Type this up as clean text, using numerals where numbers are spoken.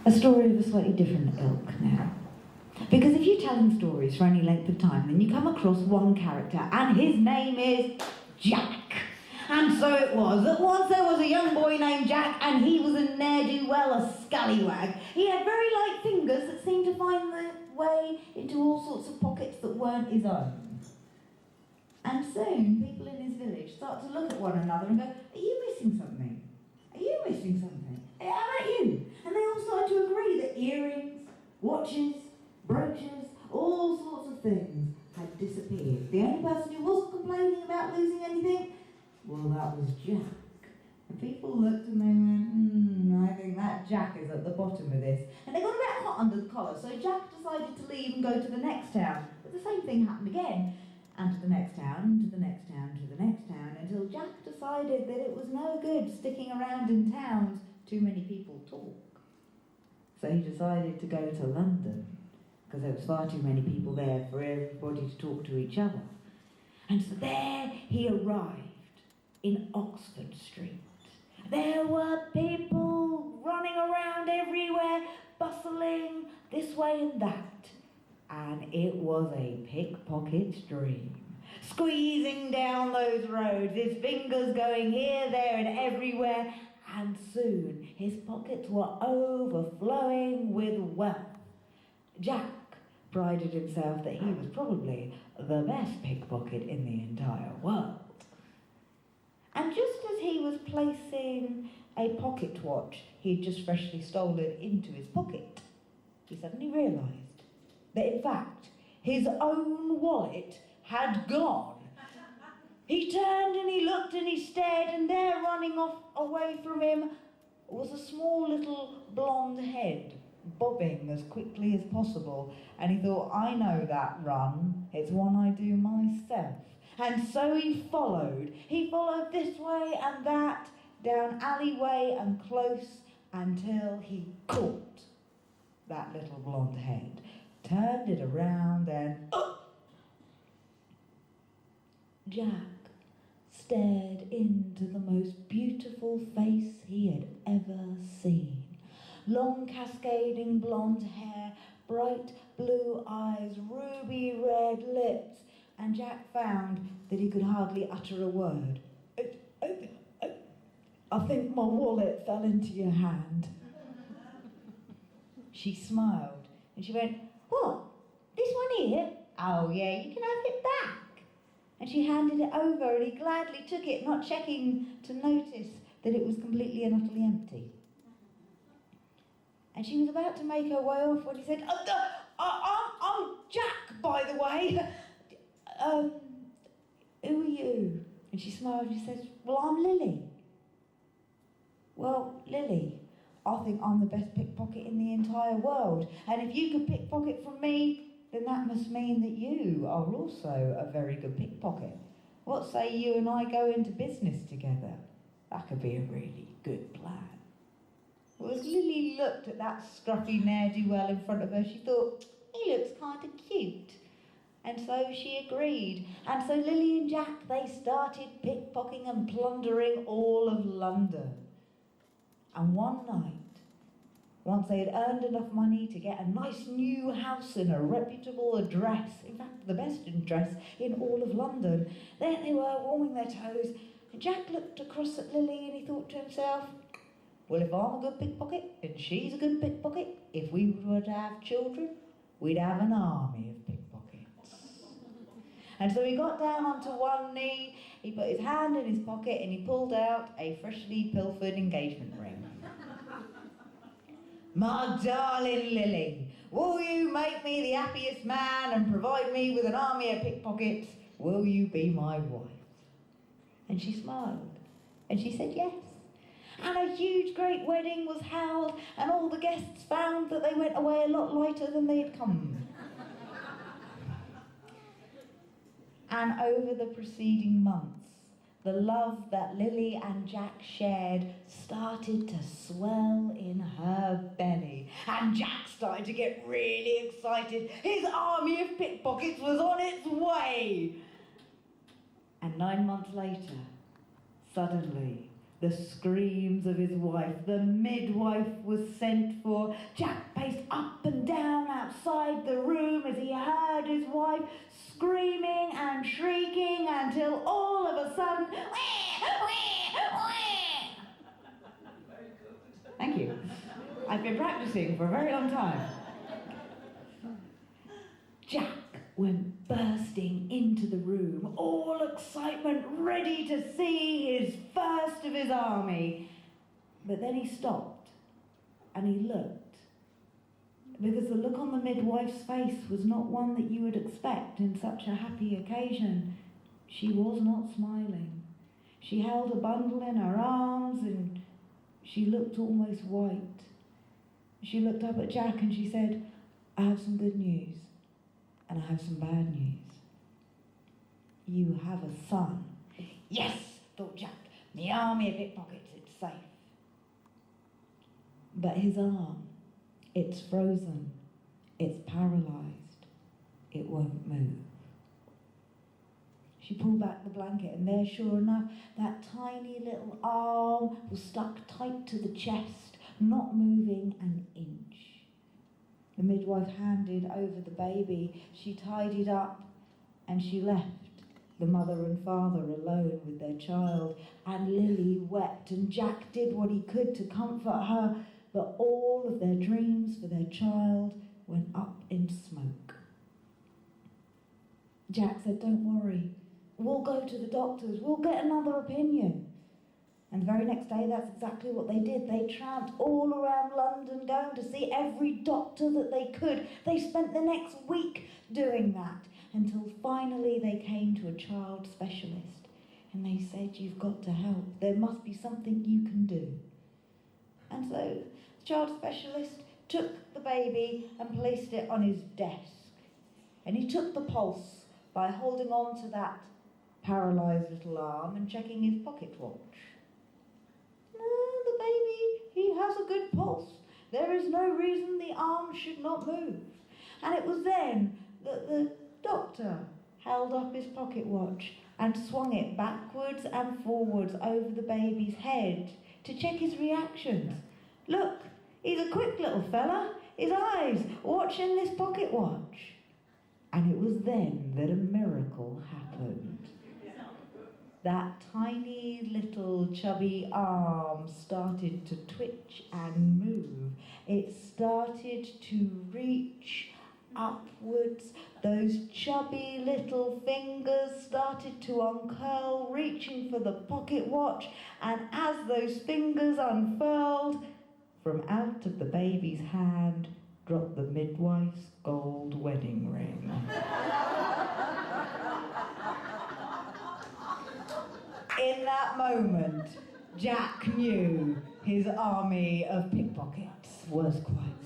a story of a slightly different ilk now. Because if you're telling stories for any length of time, then you come across one character, and his name is Jack. And so it was that once there was a young boy named Jack, and he was a ne'er-do-well, a scallywag. He had very light fingers that seemed to find their way into all sorts of pockets that weren't his own. And soon, people in his village start to look at one another and go, "Are you missing something? Are you missing something? How about you?" And they all started to agree that earrings, watches, brooches, all sorts of things had disappeared. The only person who wasn't complaining about losing anything, well, that was Jack. And people looked and they went, I think that Jack is at the bottom of this. And they got a bit hot under the collar, so Jack decided to leave and go to the next town. But the same thing happened again. And to the next town, and to the next town, to the next town, until Jack decided that it was no good sticking around in towns. Too many people talk. So he decided to go to London, because there was far too many people there for everybody to talk to each other. And so there he arrived in Oxford Street. There were people running around everywhere, bustling this way and that. And it was a pickpocket's dream. Squeezing down those roads, his fingers going here, there and everywhere, and soon his pockets were overflowing with wealth. Jack prided himself that he was probably the best pickpocket in the entire world. And just as he was placing a pocket watch he'd just freshly stolen into his pocket, he suddenly realised that in fact his own wallet had gone. He turned and he looked and he stared, and there running off away from him was a small little blonde head, bobbing as quickly as possible. And he thought, I know that run, it's one I do myself. And so he followed this way and that, down alleyway and close, until he caught that little blonde head, turned it around and Jack stared into the most beautiful face he had ever seen. Long cascading blonde hair, bright blue eyes, ruby red lips, and Jack found that he could hardly utter a word. I think my wallet fell into your hand. She smiled and she went, "What, this one here? Oh yeah, you can have it back." And she handed it over and he gladly took it, not checking to notice that it was completely and utterly empty. And she was about to make her way off when he said, I'm Jack, by the way. Who are you? And she smiled and she said, well, I'm Lily. Well, Lily, I think I'm the best pickpocket in the entire world. And if you could pickpocket from me, then that must mean that you are also a very good pickpocket. What say you and I go into business together? That could be a really good plan. Well, as Lily looked at that scruffy ne'er-do-well in front of her, she thought, he looks kind of cute. And so she agreed. And so Lily and Jack, they started pickpocketing and plundering all of London. And one night, once they had earned enough money to get a nice new house in a reputable address, in fact the best address in all of London, there they were warming their toes, and Jack looked across at Lily and he thought to himself, well, if I'm a good pickpocket and she's a good pickpocket, if we were to have children, we'd have an army of pickpockets. And so he got down onto one knee, he put his hand in his pocket and he pulled out a freshly pilfered engagement ring. My darling Lily, will you make me the happiest man and provide me with an army of pickpockets? Will you be my wife? And she smiled, and she said yes. And a huge, great wedding was held, and all the guests found that they went away a lot lighter than they had come. And over the preceding months, the love that Lily and Jack shared started to swell in her belly. And Jack started to get really excited. His army of pickpockets was on its way. And 9 months later, suddenly, The screams of his wife. The midwife was sent for. Jack paced up and down outside the room as he heard his wife screaming and shrieking until all of a sudden, Thank you. I've been practicing for a very long time. Jack went bursting into the room, all excitement, ready to see his first of his army. But then he stopped and he looked, because the look on the midwife's face was not one that you would expect in such a happy occasion. She was not smiling. She held a bundle in her arms and she looked almost white. She looked up at Jack and she said, "I have some good news. And I have some bad news. You have a son." "Yes," thought Jack, "me army of pickpockets, it's safe." But his arm, it's frozen, it's paralysed, it won't move. She pulled back the blanket and there, sure enough, that tiny little arm was stuck tight to the chest, not moving an inch. The midwife handed over the baby. She tied it up and she left the mother and father alone with their child. And Lily wept and Jack did what he could to comfort her, but all of their dreams for their child went up in smoke. Jack said, "Don't worry, we'll go to the doctors, we'll get another opinion." And the very next day, that's exactly what they did. They tramped all around London, going to see every doctor that they could. They spent the next week doing that, until finally they came to a child specialist. And they said, "You've got to help. There must be something you can do." And so the child specialist took the baby and placed it on his desk. And he took the pulse by holding on to that paralysed little arm and checking his pocket watch. The baby, he has a good pulse. There is no reason the arm should not move. And it was then that the doctor held up his pocket watch and swung it backwards and forwards over the baby's head to check his reactions. Look, he's a quick little fella. His eyes watching this pocket watch. And it was then that a miracle happened. That tiny little chubby arm started to twitch and move. It started to reach upwards. Those chubby little fingers started to uncurl, reaching for the pocket watch. And as those fingers unfurled, from out of the baby's hand dropped the midwife's gold wedding ring. In that moment, Jack knew his army of pickpockets was quite